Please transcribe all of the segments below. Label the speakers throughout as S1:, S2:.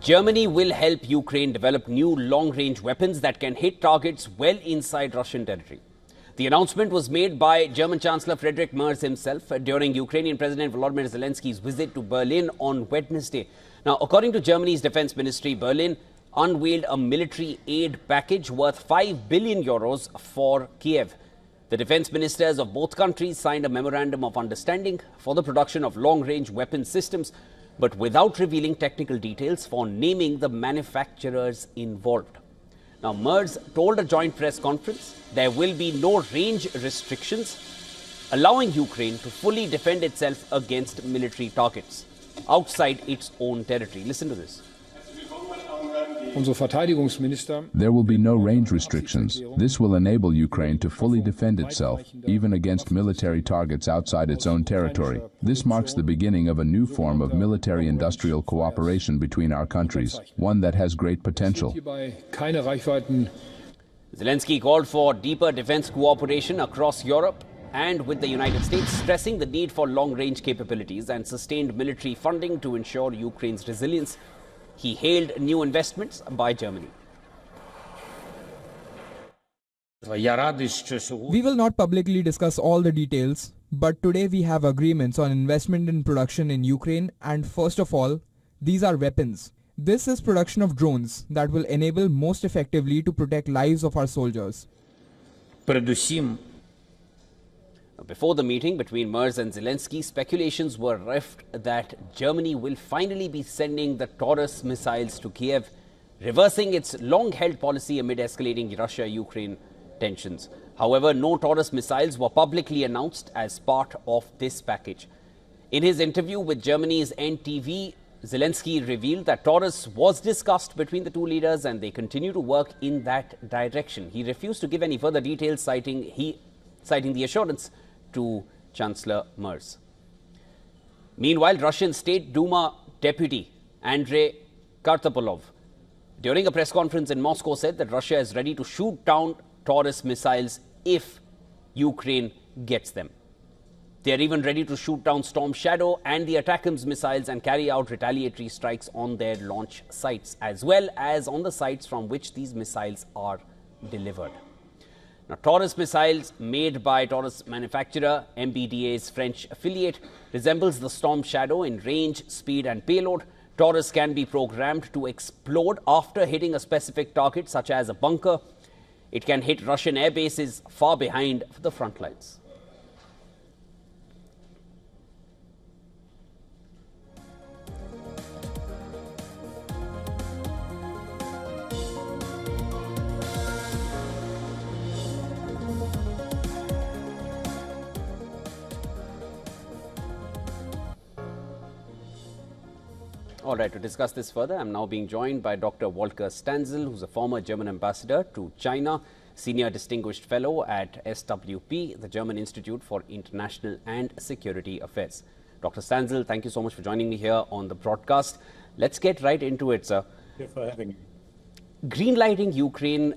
S1: Germany will help Ukraine develop new long-range weapons that can hit targets well inside Russian territory. The announcement was made by German Chancellor Friedrich Merz himself during Ukrainian President Volodymyr Zelensky's visit to Berlin on Wednesday. Now, according to Germany's Defense Ministry, Berlin unveiled a military aid package worth 5 billion euros for Kiev. The defense ministers of both countries signed a memorandum of understanding for the production of long-range weapon systems, but without revealing technical details for naming the manufacturers involved. Now, Merz told a joint press conference there will be no range restrictions, allowing Ukraine to fully defend itself against military targets outside its own territory. Listen to this.
S2: There will be no range restrictions. This will enable Ukraine to fully defend itself, even against military targets outside its own territory. This marks the beginning of a new form of military-industrial cooperation between our countries, one that has great potential.
S1: Zelensky called for deeper defense cooperation across Europe and with the United States, stressing the need for long-range capabilities and sustained military funding to ensure Ukraine's resilience. He hailed new investments by Germany.
S3: We will not publicly discuss all the details, but today we have agreements on investment in production in Ukraine, and first of all, these are weapons. This is production of drones that will enable most effectively to protect lives of our soldiers.
S1: Before the meeting between Merz and Zelensky, speculations were rife that Germany will finally be sending the Taurus missiles to Kiev, reversing its long-held policy amid escalating Russia-Ukraine tensions. However, no Taurus missiles were publicly announced as part of this package. In his interview with Germany's NTV, Zelensky revealed that Taurus was discussed between the two leaders and they continue to work in that direction. He refused to give any further details, citing the assurance to Chancellor Merz. Meanwhile, Russian State Duma Deputy Andrei Kartapolov, during a press conference in Moscow, said that Russia is ready to shoot down Taurus missiles if Ukraine gets them. They are even ready to shoot down Storm Shadow and the ATACMS missiles and carry out retaliatory strikes on their launch sites, as well as on the sites from which these missiles are delivered. Now, Taurus missiles made by Taurus manufacturer MBDA's French affiliate resembles the Storm Shadow in range, speed and payload. Taurus can be programmed to explode after hitting a specific target such as a bunker. It can hit Russian air bases far behind the front lines. All right, to discuss this further, I'm now being joined by Dr. Volker Stanzel, who's a former German ambassador to China, Senior Distinguished Fellow at SWP, the German Institute for International and Security Affairs. Dr. Stanzel, thank you so much for joining me here on the broadcast. Let's get right into it, sir.
S4: Thank you for having me.
S1: Greenlighting Ukraine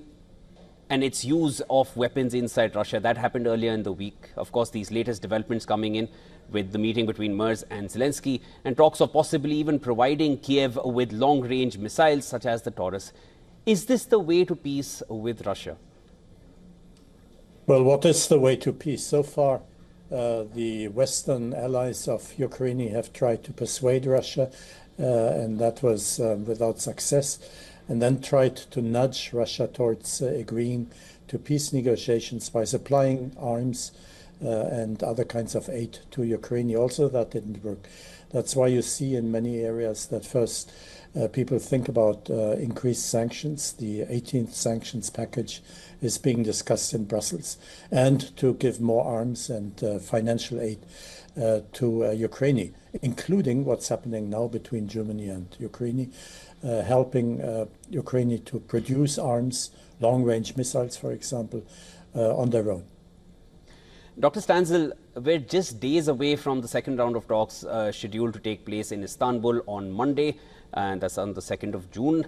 S1: and its use of weapons inside Russia, that happened earlier in the week. Of course, these latest developments coming in with the meeting between Merz and Zelensky, and talks of possibly even providing Kiev with long-range missiles such as the Taurus. Is this the way to peace with Russia?
S4: Well, what is the way to peace? So far, the Western allies of Ukraine have tried to persuade Russia, and that was without success, and then tried to nudge Russia towards agreeing to peace negotiations by supplying arms and other kinds of aid to Ukraine. Also, that didn't work. That's why you see in many areas that first people think about increased sanctions. The 18th sanctions package is being discussed in Brussels, and to give more arms and financial aid to Ukraine, including what's happening now between Germany and Ukraine, helping Ukraine to produce arms, long-range missiles, for example, on their own.
S1: Dr. Stanzel, we're just days away from the second round of talks scheduled to take place in Istanbul on Monday, and that's on the 2nd of June.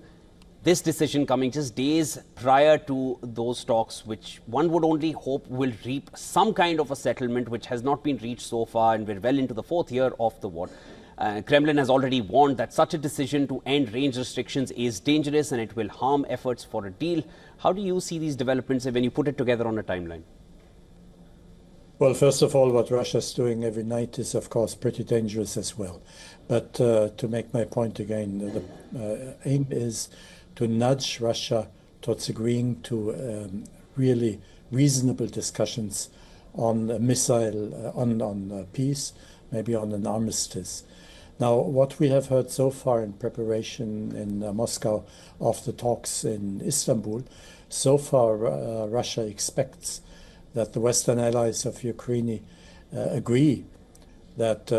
S1: This decision coming just days prior to those talks, which one would only hope will reap some kind of a settlement, which has not been reached so far, and we're well into the 4th year of the war. Kremlin has already warned that such a decision to end range restrictions is dangerous and it will harm efforts for a deal. How do you see these developments when you put it together on a timeline?
S4: Well, first of all, what Russia's doing every night is, of course, pretty dangerous as well. But to make my point again, the aim is to nudge Russia towards agreeing to really reasonable discussions on a missile, on peace, maybe on an armistice. Now, what we have heard so far in preparation in Moscow of the talks in Istanbul, so far Russia expects that the Western allies of Ukraine agree that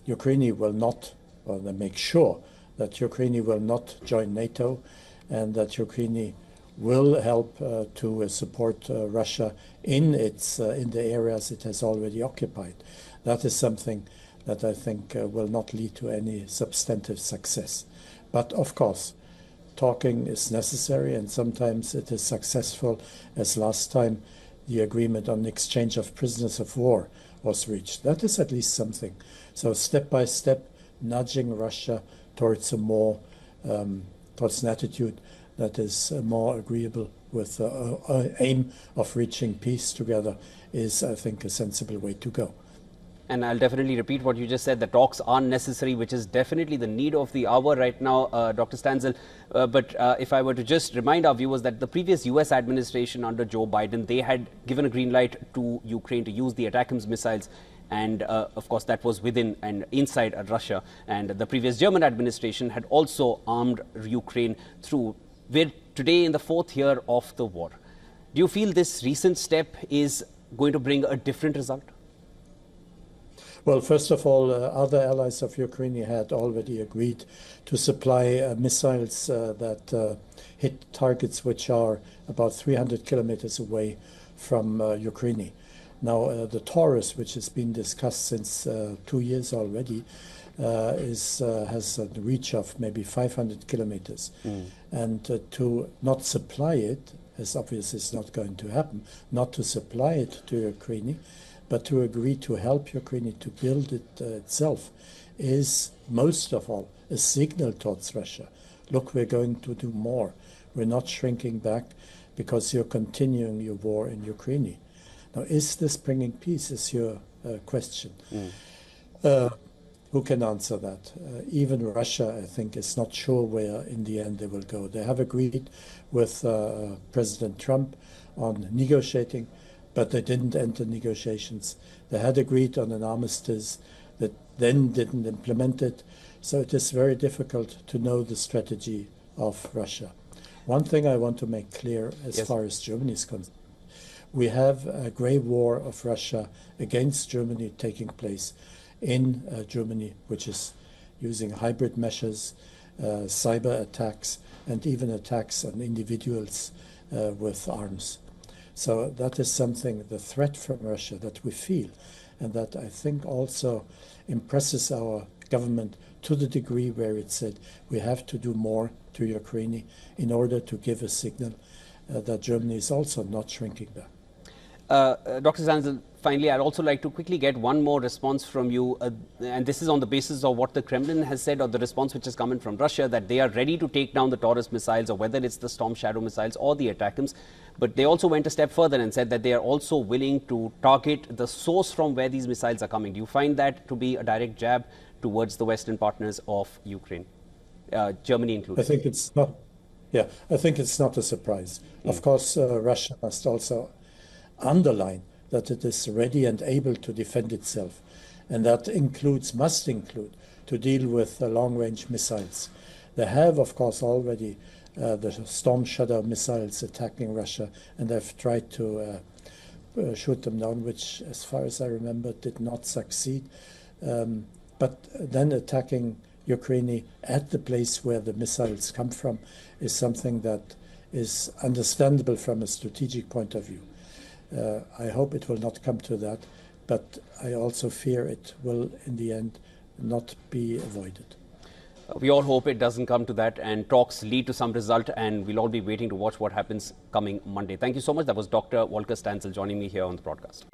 S4: Ukraine will not, or they make sure that Ukraine will not join NATO and that Ukraine will help to support Russia in the areas it has already occupied. That is something that I think will not lead to any substantive success. But of course, talking is necessary, and sometimes it is successful, as last time the agreement on exchange of prisoners of war was reached. That is at least something. So step by step, nudging Russia towards a more towards an attitude that is more agreeable with the aim of reaching peace together is, I think, a sensible way to go.
S1: And I'll definitely repeat what you just said. The talks are necessary, which is definitely the need of the hour right now, Dr. Stanzel. But if I were to just remind our viewers that the previous US administration under Joe Biden, they had given a green light to Ukraine to use the ATACMS missiles. And of course, that was within and inside Russia. And the previous German administration had also armed Ukraine through. We're today in the 4th year of the war. Do you feel this recent step is going to bring a different result?
S4: Well, first of all, other allies of Ukraine had already agreed to supply missiles that hit targets which are about 300 kilometers away from Ukraine. Now, the Taurus, which has been discussed since 2 years already, has a reach of maybe 500 kilometers. And to not supply it, as obviously is not going to happen, not to supply it to Ukraine, but to agree to help Ukraine to build it itself, is most of all a signal towards Russia. Look, we're going to do more. We're not shrinking back because you're continuing your war in Ukraine. Now, is this bringing peace, is your question. Who can answer that? Even Russia, I think, is not sure where in the end they will go. They have agreed with President Trump on negotiating, but they didn't enter negotiations. They had agreed on an armistice that then didn't implement it. So it is very difficult to know the strategy of Russia. One thing I want to make clear as far as Germany is concerned, we have a grey war of Russia against Germany taking place in Germany, which is using hybrid measures, cyber attacks, and even attacks on individuals with arms. So that is something, the threat from Russia that we feel, and that I think also impresses our government to the degree where it said we have to do more to Ukraine in order to give a signal that Germany is also not shrinking back.
S1: Dr. Stanzel, finally, I'd also like to quickly get one more response from you, and this is on the basis of what the Kremlin has said, or the response which is coming from Russia, that they are ready to take down the Taurus missiles, or whether it's the Storm Shadow missiles or the ATACMS. But they also went a step further and said that they are also willing to target the source from where these missiles are coming. Do you find that to be a direct jab towards the Western partners of Ukraine, Germany included?
S4: I think it's not. Yeah, I think it's not a surprise. Of course, Russia must also underline that it is ready and able to defend itself, and that must include to deal with long-range missiles. They have, of course, already the Storm Shadow missiles attacking Russia, and they've tried to shoot them down, which, as far as I remember, did not succeed. But then attacking Ukraine at the place where the missiles come from is something that is understandable from a strategic point of view. I hope it will not come to that, but I also fear it will, in the end, not be avoided.
S1: We all hope it doesn't come to that and talks lead to some result, and we'll all be waiting to watch what happens coming Monday. Thank you so much. That was Dr. Volker Stanzel joining me here on the broadcast.